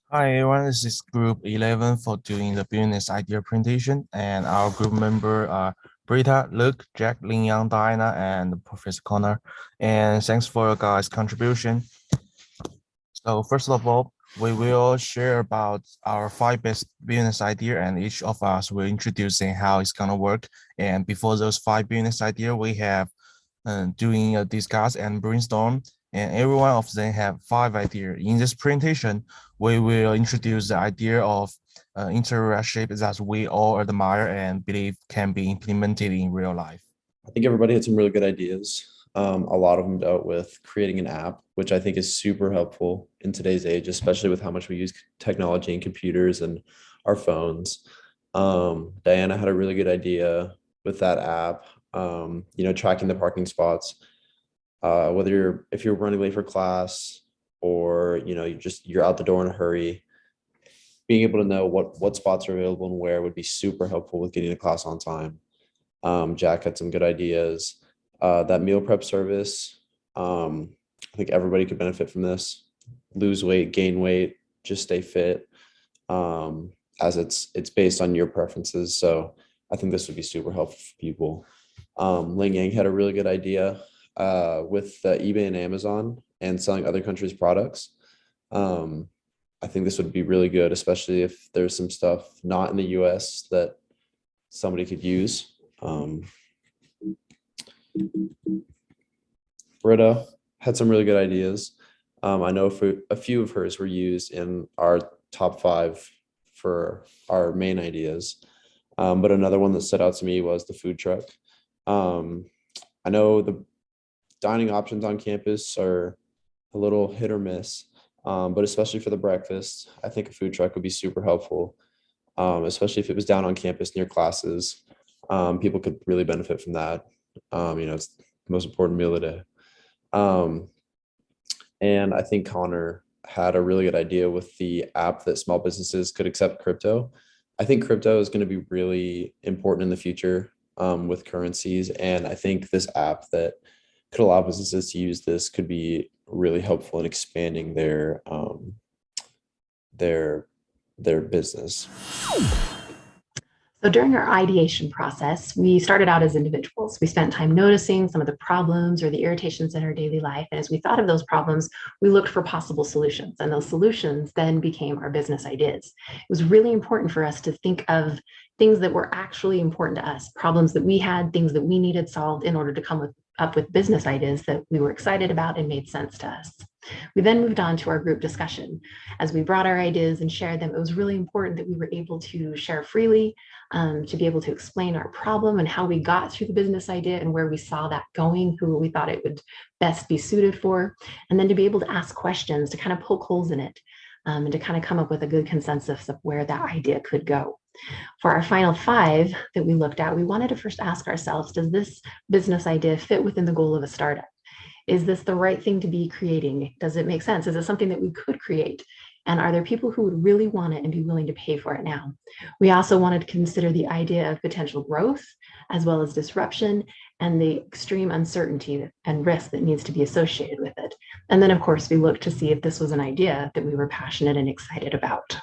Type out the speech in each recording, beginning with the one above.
Hi everyone, this is group 11 for doing the business idea presentation, and our group member are Brita, Luke, Jack, Ling Yang, Diana, and Professor Connor. And thanks for your guys' contribution. So first of all, we will share about our five best business idea, and each of us will introducing how it's gonna work. And before those five business idea, we have doing a discuss and brainstorm, and every one of them have five ideas. In this presentation, we will introduce the idea of internship that we all admire and believe can be implemented in real life. I think everybody had some really good ideas. A lot of them dealt with creating an app, which I think is super helpful in today's age, especially with how much we use technology and computers and our phones. Diana had a really good idea with that app. Tracking the parking spots, whether if you're running late for class or you're out the door in a hurry, being able to know what spots are available and where would be super helpful with getting to class on time. Jack had some good ideas. That meal prep service, I think everybody could benefit from this. Lose weight, gain weight, just stay fit. As it's based on your preferences. So I think this would be super helpful for people. Ling Yang had a really good idea with eBay and Amazon and selling other countries' products. I think this would be really good, especially if there's some stuff not in the US that somebody could use. Britta had some really good ideas. I know a few of hers were used in our top five for our main ideas. But another one that stood out to me was the food truck. I know the dining options on campus are a little hit or miss, but especially for the breakfast, I think a food truck would be super helpful, especially if it was down on campus near classes. People could really benefit from that. It's the most important meal of the day. Um, and I think Connor had a really good idea with the app that small businesses could accept crypto. I think crypto is going to be really important in the future with currencies. And I think this app that could allow businesses to use this could be really helpful in expanding their their business. So during our ideation process, we started out as individuals. We spent time noticing some of the problems or the irritations in our daily life. And as we thought of those problems, we looked for possible solutions. And those solutions then became our business ideas. It was really important for us to think of things that were actually important to us, problems that we had, things that we needed solved in order to up with business ideas that we were excited about and made sense to us. We then moved on to our group discussion. As we brought our ideas and shared them, it was really important that we were able to share freely, to be able to explain our problem and how we got through the business idea and where we saw that going, who we thought it would best be suited for, and then to be able to ask questions to kind of poke holes in it, and to kind of come up with a good consensus of where that idea could go. For our final five that we looked at, we wanted to first ask ourselves, does this business idea fit within the goal of a startup? Is this the right thing to be creating? Does it make sense? Is it something that we could create? And are there people who would really want it and be willing to pay for it now? We also wanted to consider the idea of potential growth, as well as disruption and the extreme uncertainty and risk that needs to be associated with it. And then, of course, we looked to see if this was an idea that we were passionate and excited about.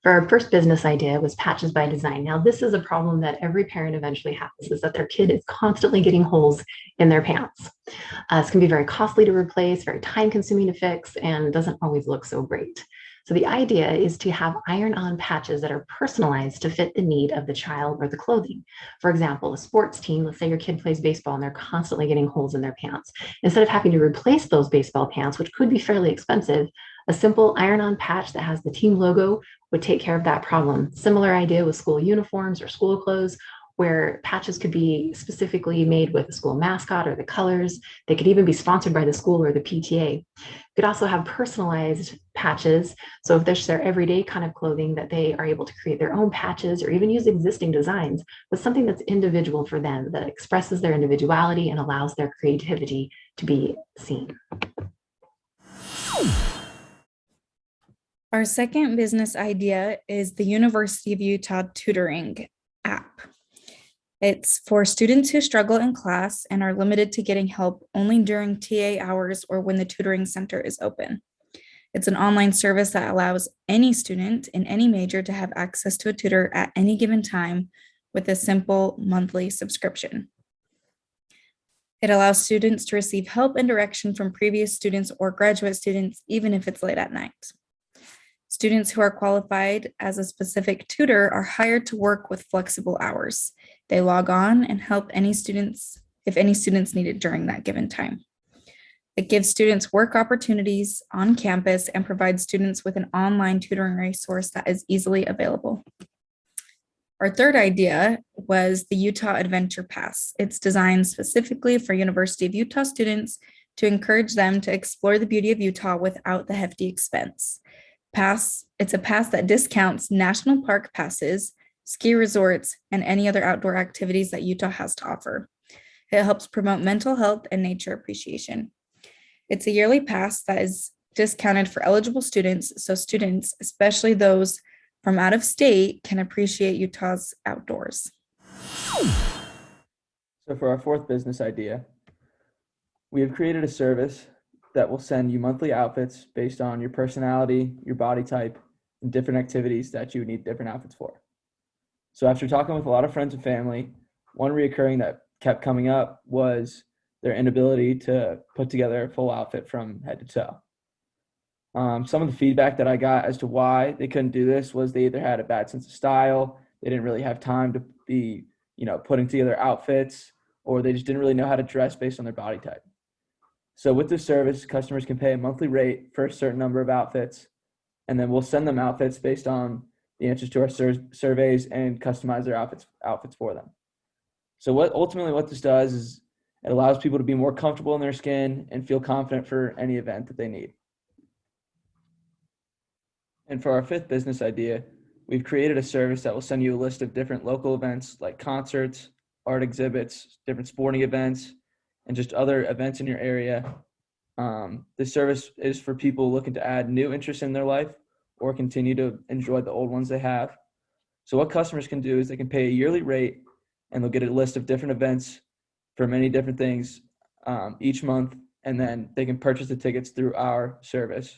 For our first business idea was patches by design. Now, this is a problem that every parent eventually has, is that their kid is constantly getting holes in their pants. This can be very costly to replace, very time consuming to fix, and doesn't always look so great. So the idea is to have iron-on patches that are personalized to fit the need of the child or the clothing. For example, a sports team, let's say your kid plays baseball and they're constantly getting holes in their pants. Instead of having to replace those baseball pants, which could be fairly expensive, a simple iron-on patch that has the team logo would take care of that problem. Similar idea with school uniforms or school clothes, where patches could be specifically made with the school mascot or the colors. They could even be sponsored by the school or the PTA. You could also have personalized patches. So if there's their everyday kind of clothing, that they are able to create their own patches or even use existing designs with something that's individual for them, that expresses their individuality and allows their creativity to be seen. Our second business idea is the University of Utah tutoring app. It's for students who struggle in class and are limited to getting help only during TA hours or when the tutoring center is open. It's an online service that allows any student in any major to have access to a tutor at any given time with a simple monthly subscription. It allows students to receive help and direction from previous students or graduate students, even if it's late at night. Students who are qualified as a specific tutor are hired to work with flexible hours. They log on and help any students, if any students need it during that given time. It gives students work opportunities on campus and provides students with an online tutoring resource that is easily available. Our third idea was the Utah Adventure Pass. It's designed specifically for University of Utah students to encourage them to explore the beauty of Utah without the hefty expense. It's a pass that discounts national park passes, ski resorts, and any other outdoor activities that Utah has to offer. It helps promote mental health and nature appreciation. It's a yearly pass that is discounted for eligible students, so students, especially those from out of state, can appreciate Utah's outdoors. So for our fourth business idea, we have created a service that will send you monthly outfits based on your personality, your body type, and different activities that you would need different outfits for. So after talking with a lot of friends and family, one reoccurring that kept coming up was their inability to put together a full outfit from head to toe. Some of the feedback that I got as to why they couldn't do this was they either had a bad sense of style, they didn't really have time to be, putting together outfits, or they just didn't really know how to dress based on their body type. So with this service, customers can pay a monthly rate for a certain number of outfits, and then we'll send them outfits based on the answers to our surveys and customize their outfits for them. So what this does is it allows people to be more comfortable in their skin and feel confident for any event that they need. And for our fifth business idea, we've created a service that will send you a list of different local events like concerts, art exhibits, different sporting events, and just other events in your area. This service is for people looking to add new interests in their life or continue to enjoy the old ones they have. So what customers can do is they can pay a yearly rate and they'll get a list of different events for many different things each month, and then they can purchase the tickets through our service.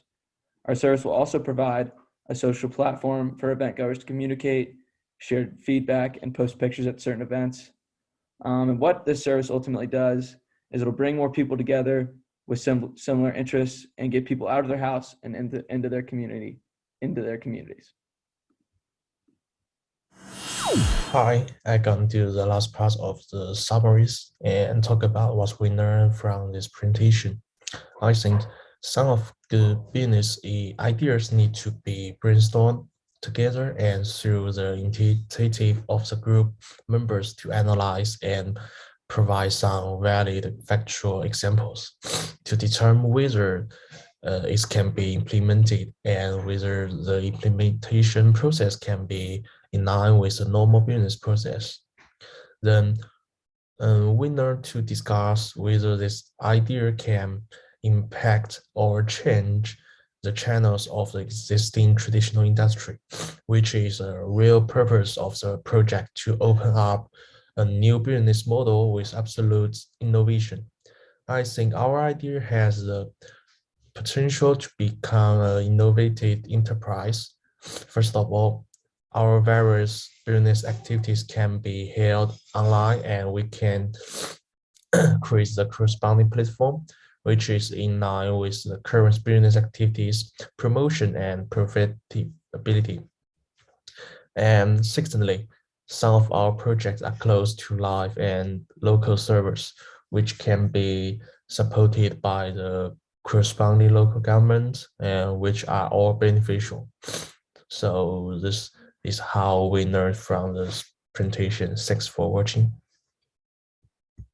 Our service will also provide a social platform for event goers to communicate, share feedback, and post pictures at certain events. And what this service ultimately does is it'll bring more people together with similar interests and get people out of their house and into their communities. Hi, I can do the last part of the summaries and talk about what we learned from this presentation. I think some of the business ideas need to be brainstormed together and through the initiative of the group members to analyze and provide some valid factual examples to determine whether it can be implemented and whether the implementation process can be in line with the normal business process. Then we need to discuss whether this idea can impact or change the channels of the existing traditional industry, which is a real purpose of the project to open up a new business model with absolute innovation. I think our idea has the potential to become an innovative enterprise. First of all, our various business activities can be held online and we can create the corresponding platform, which is in line with the current business activities, promotion and profitability. And secondly, some of our projects are close to live and local servers, which can be supported by the corresponding local government, and which are all beneficial. So this is how we learn from this presentation. Thanks for watching.